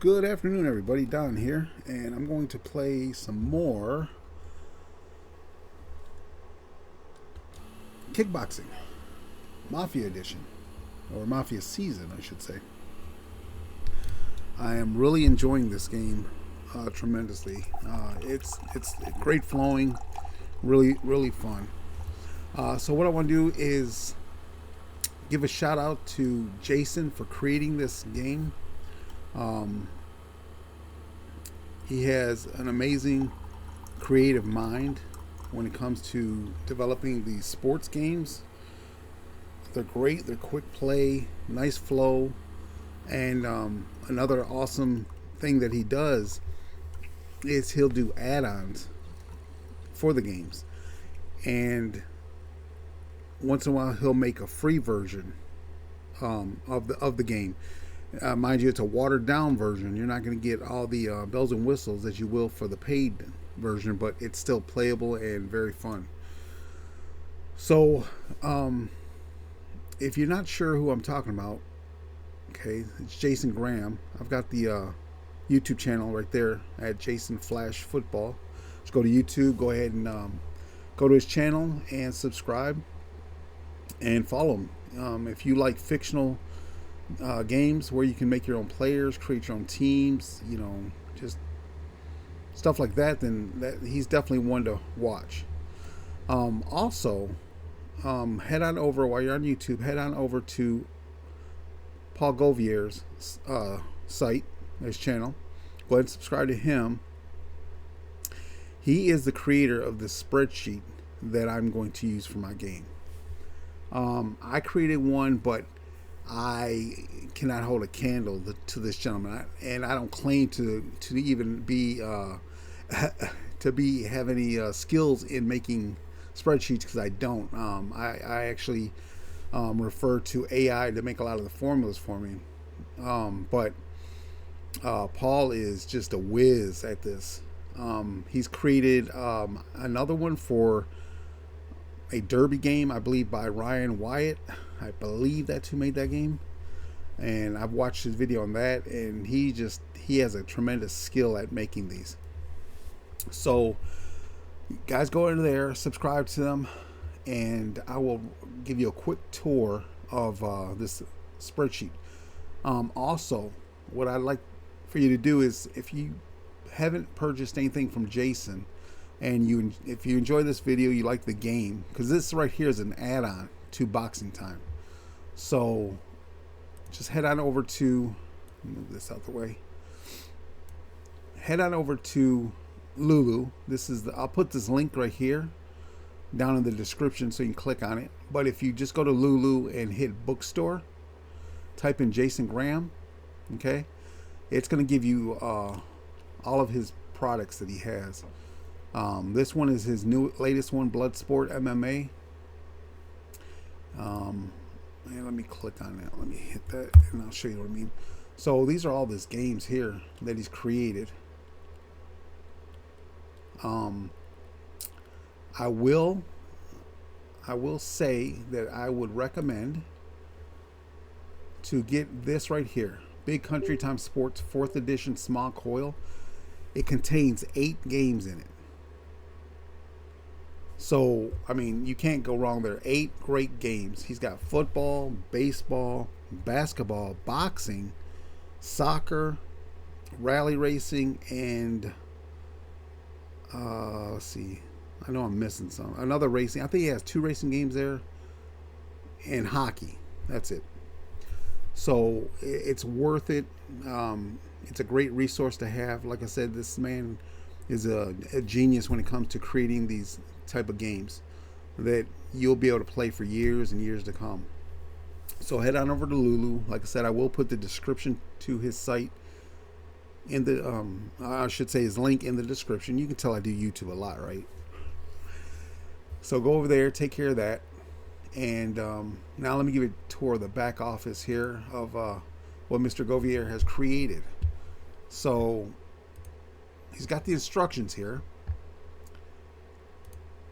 Good afternoon, everybody. Don here, and I'm going to play some more kickboxing, Mafia Edition, or Mafia Season, I should say. I am really enjoying this game tremendously. It's great flowing, really fun. So what I want to do is give a shout out to Jason for creating this game. Um, he has an amazing creative mind when it comes to developing these sports games. They're great. They're quick play, nice flow, and another awesome thing that he does is he'll do add-ons for the games, and once in a while he'll make a free version of the game. Mind you, it's a watered down version. You're not going to get all the bells and whistles as you will for the paid version, but it's still playable and very fun. So, if you're not sure who I'm talking about, okay, it's Jason Graham. I've got the YouTube channel right there at Jason Flash Football. Just go to YouTube, go ahead and go to his channel and subscribe and follow him. If you like fictional games where you can make your own players, create your own teams, just stuff like that, then he's definitely one to watch. Also, head on over while you're on YouTube. Head on over to Paul Govier's site, his channel. Go ahead and subscribe to him. He is the creator of the spreadsheet that I'm going to use for my game. I created one, but I cannot hold a candle to this gentleman, and I don't claim to even be have any skills in making spreadsheets because I don't. I actually refer to AI to make a lot of the formulas for me, but Paul is just a whiz at this. He's created another one for a derby game, I believe, by Ryan Wyatt. I believe that's who made that game. And I've watched his video on that, and he has a tremendous skill at making these. So, guys, go in there, subscribe to them, and I will give you a quick tour of this spreadsheet. Also, what I'd like for you to do is, if you haven't purchased anything from Jason, and if you enjoy this video, you like the game, because this right here is an add-on to Boxing Time. So just head on over to, move this out the way. Head on over to Lulu. I'll put this link right here down in the description so you can click on it. But if you just go to Lulu and hit bookstore, type in Jason Graham, okay, it's going to give you all of his products that he has. This one is his latest one, Bloodsport MMA. Let me click on that. Let me hit that, and I'll show you what I mean. So these are all his games here that he's created. I will say that I would recommend to get this right here, Big Country Time Sports 4th edition small coil. It contains 8 games in it. So, I mean, you can't go wrong there. 8 great games. He's got football, baseball, basketball, boxing, soccer, rally racing, and let's see. I know I'm missing some. Another racing. I think he has 2 racing games there, and hockey. That's it. So it's worth it. It's a great resource to have. Like I said, this man is a genius when it comes to creating these type of games that you'll be able to play for years and years to come. So head on over to Lulu. Like I said, I will put the description to his site in the I should say his link in the description. You can tell I do YouTube a lot, right? So go over there, take care of that. And now let me give you a tour of the back office here of what Mr. Govier has created. So he's got the instructions here,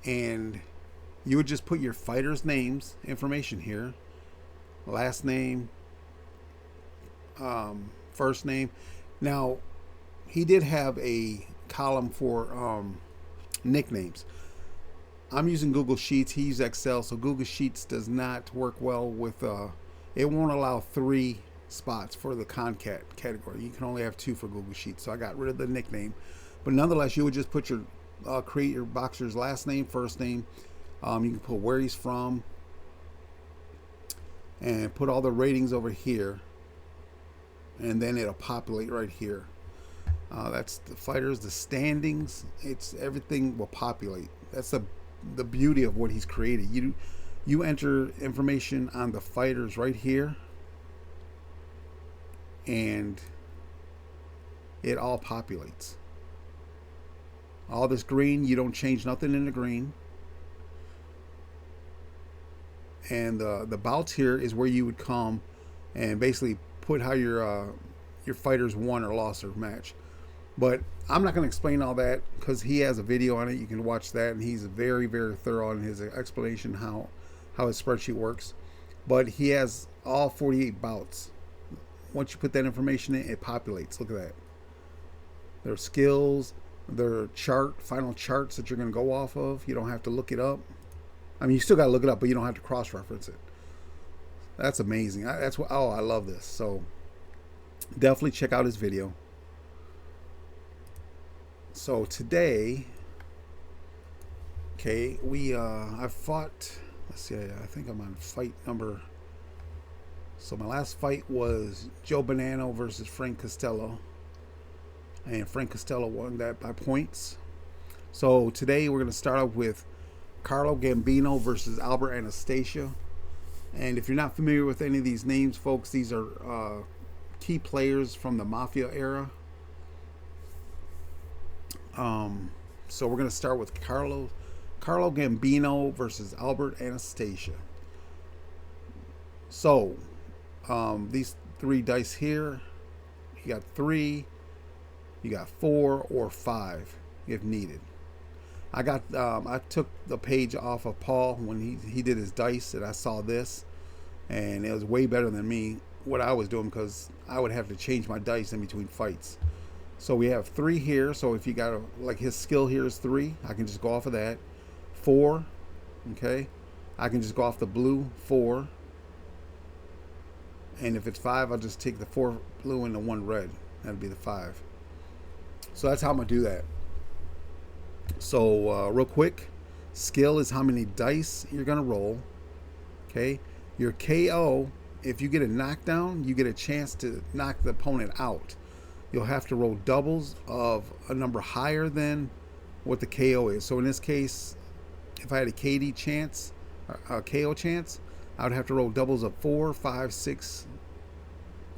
and you would just put your fighters' names, information here, last name, first name, Now, he did have a column for nicknames. I'm using Google Sheets. He used Excel, so Google Sheets does not work well with. It won't allow 3 spots for the concat category. You can only have 2 for Google Sheets. So I got rid of the nickname, but nonetheless, you would just put your create your boxer's last name, first name. You can put where he's from, and put all the ratings over here, and then it'll populate right here. That's the fighters, the standings. It's everything will populate. That's the beauty of what he's created. You enter information on the fighters right here, and it all populates. All this green, you don't change nothing in the green. And the bouts here is where you would come and basically put how your fighters won or lost their match. But I'm not going to explain all that because he has a video on it. You can watch that, and he's very, very thorough in his explanation how his spreadsheet works. But he has all 48 bouts. Once you put that information in, it populates. Look at that. Their skills, their final charts that you're going to go off of. You don't have to look it up. I mean, you still got to look it up, but you don't have to cross-reference it. That's amazing. I love this. So definitely check out his video. So today, okay, I fought. Let's see. I think I'm on fight number. So my last fight was Joe Bonanno versus Frank Costello, and Frank Costello won that by points. So today we're going to start off with Carlo Gambino versus Albert Anastasia. And if you're not familiar with any of these names, folks, these are key players from the Mafia era. So we're going to start with Carlo Gambino versus Albert Anastasia. So these 3 dice here, you got 3, you got 4 or 5 if needed. I took the page off of Paul when he did his dice, and I saw this, and it was way better than me what I was doing because I would have to change my dice in between fights. So we have 3 here. So if you got like his skill here is 3, I can just go off of that. 4, okay, I can just go off the blue 4, and if it's 5, I'll just take the 4 blue and the 1 red. That'd be the 5. So that's how I'm gonna do that. So real quick, skill is how many dice you're gonna roll. Okay, your KO, if you get a knockdown, you get a chance to knock the opponent out. You'll have to roll doubles of a number higher than what the KO is. So in this case, if I had a KD chance, a KO chance, I would have to roll doubles of 4, 5, 6,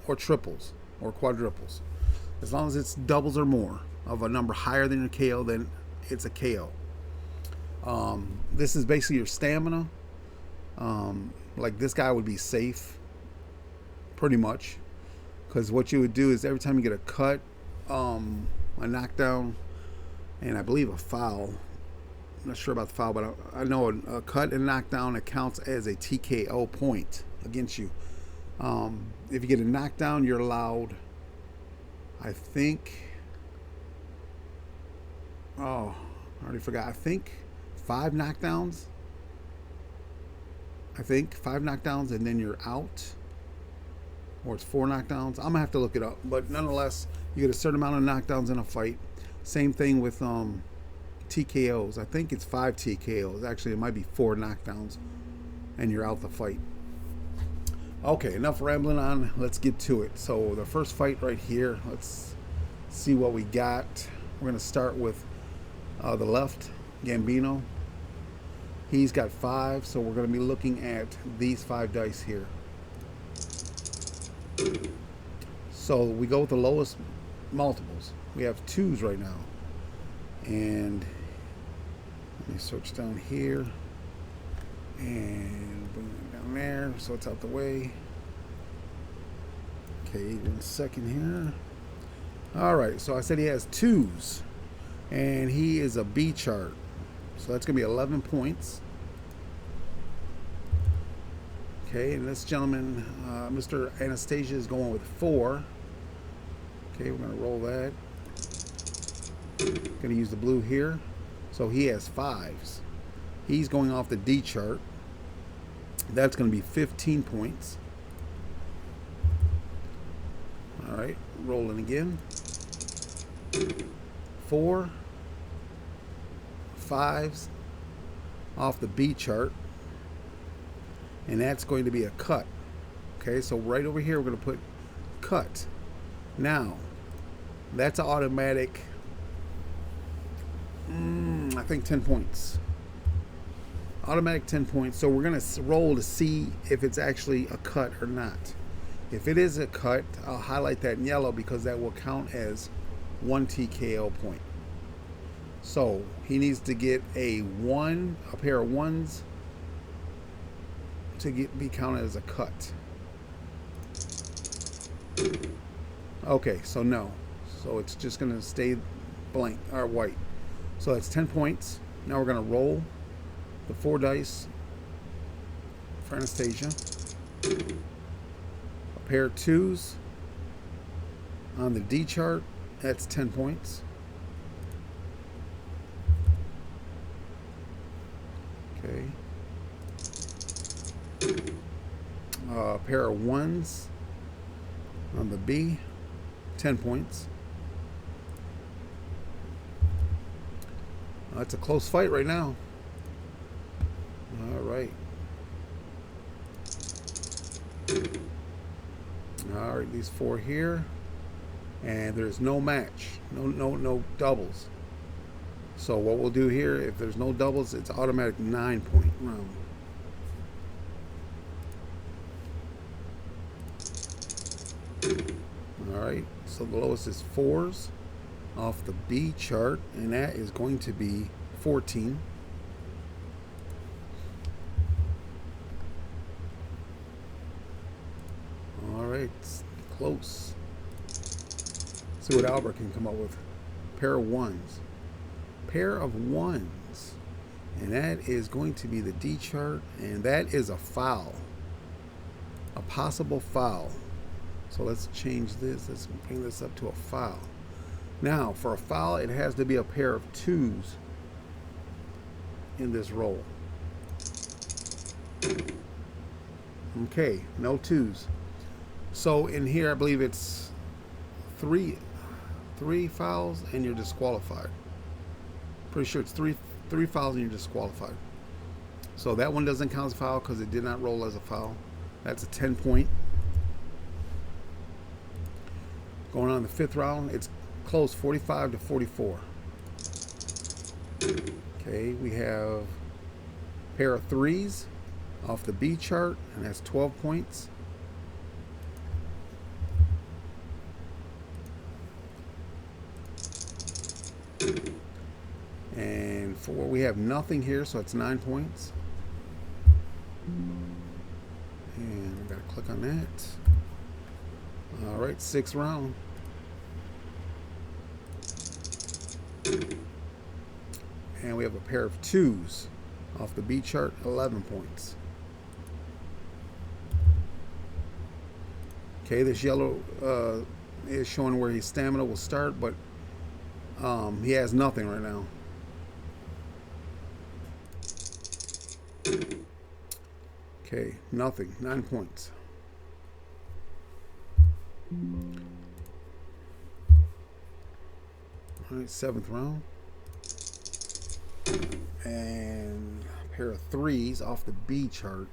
or triples or quadruples. As long as it's doubles or more of a number higher than your KO, then it's a KO. This is basically your stamina. Like this guy would be safe, pretty much, because what you would do is every time you get a cut, a knockdown, and I believe a foul. I'm not sure about the foul, but I know a cut and knockdown, it counts as a TKO point against you. If you get a knockdown, you're allowed, I think, I already forgot. I think 5 knockdowns. I think 5 knockdowns and then you're out. Or it's 4 knockdowns. I'm going to have to look it up. But nonetheless, you get a certain amount of knockdowns in a fight. Same thing with TKOs. I think it's 5 TKOs. Actually, it might be 4 knockdowns and you're out the fight. Okay, enough rambling on. Let's get to it. So the first fight right here, let's see what we got. We're going to start with the left, Gambino. He's got 5, so we're going to be looking at these 5 dice here. So we go with the lowest multiples. We have 2s right now. And let me search down here. And bring it down there so it's out the way. Okay, 1 second here. Alright, so I said he has 2s. And he is a B chart. So that's going to be 11 points. Okay, and this gentleman, Mr. Anastasia, is going with 4. Okay, we're going to roll that. Going to use the blue here. So he has 5s. He's going off the D chart. That's going to be 15 points. All right, rolling again. 4 5s off the B chart, and that's going to be a cut. Okay, so right over here we're going to put cut. Now that's an automatic, I think 10 points. Automatic 10 points. So we're going to roll to see if it's actually a cut or not. If it is a cut, I'll highlight that in yellow because that will count as 1 TKO point. So he needs to get a pair of 1s to be counted as a cut. Okay, so no. So it's just going to stay blank or white. So that's 10 points. Now we're going to roll the 4 dice for Anastasia. A pair of 2s on the D chart. That's 10 points. Okay. A pair of 1s on the B. 10 points. It's a close fight right now. All right. All right, these 4 here, and there's no match, no doubles. So what we'll do here, if there's no doubles, it's automatic 9-point round. All right, so the lowest is 4s off the B chart, and that is going to be 14. All right, close. See what Albert can come up with. Pair of 1s. Pair of 1s. And that is going to be the D chart, and that is a foul. A possible foul. So let's change this. Let's bring this up to a foul. Now, for a foul, it has to be a pair of 2s in this roll. Okay, no 2s. So in here, I believe it's three fouls and you're disqualified. Pretty sure it's three fouls and you're disqualified. So that one doesn't count as a foul because it did not roll as a foul. That's a 10-point. Going on the 5th round, it's close, 45 to 44. Okay, we have a pair of 3s off the B chart, and that's 12 points. And 4, we have nothing here, so it's 9 points. And I gotta click on that. All right, 6th round. And we have a pair of 2s off the B chart, 11 points. Okay, this yellow is showing where his stamina will start, but he has nothing right now. Okay, nothing, 9 points. All right, 7th round. And a pair of 3s off the B chart.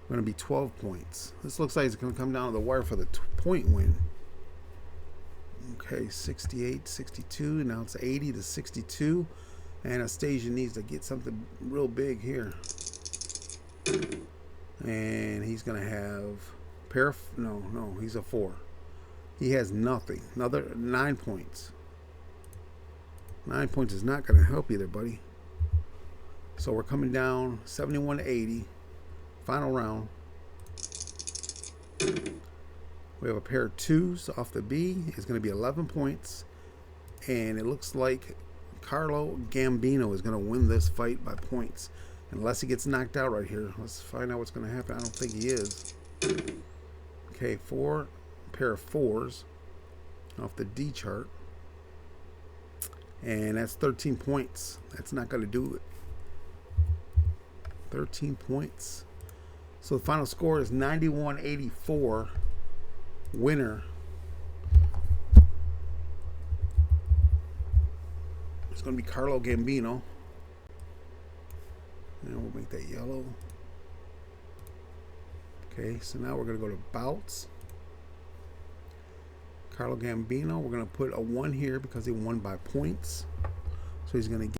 Going to be 12 points. This looks like it's going to come down to the wire for the point win. Okay, 68, 62. Now it's 80 to 62. Anastasia needs to get something real big here. And he's going to have a pair of, no, he's a 4. He has nothing. Another 9 points. 9 points is not going to help you there, buddy. So we're coming down 71 to 80. Final round. We have a pair of 2s off the B. It's going to be 11 points. And it looks like Carlo Gambino is going to win this fight by points. Unless he gets knocked out right here. Let's find out what's going to happen. I don't think he is. Okay, pair of 4s off the D chart. And that's 13 points. That's not going to do it. 13 points. So the final score is 91-84. Winner. It's going to be Carlo Gambino. And we'll make that yellow. Okay, so now we're going to go to Bouts. Carlo Gambino, we're going to put a 1 here because he won by points. So he's going to get